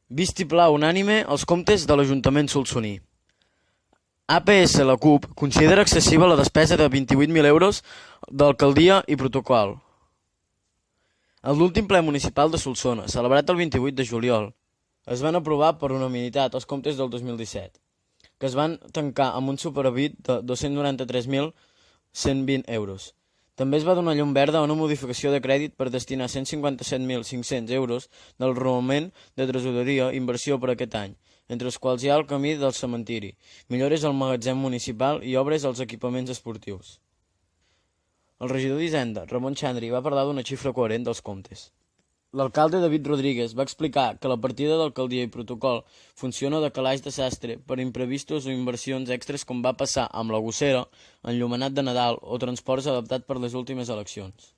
Vistiplau unànime als comptes de l'Ajuntament solsoní. APS La CUP considera excessiva la despesa de 28.000 euros d'alcaldia i protocol. En l'últim ple municipal de Solsona, celebrat el 28 de juliol, es van aprovar per unanimitat els comptes del 2017, que es van tancar amb un superàvit de 293.120 euros. També es va donar llum verda a una modificació de crèdit per destinar 157.500 euros del romanent de tresoreria i inversió per aquest any, entre els quals hi ha el camí del cementiri, millores al magatzem municipal i obres als equipaments esportius. El regidor d'Hisenda, Ramon Xandri, va parlar d'una xifra coherent dels comptes. L'alcalde David Rodríguez va explicar que la partida d'alcaldia i protocol funciona de calaix de sastre per imprevistos o inversions extres com va passar amb la gossera, enllumenat de Nadal o transports adaptat per les últimes eleccions.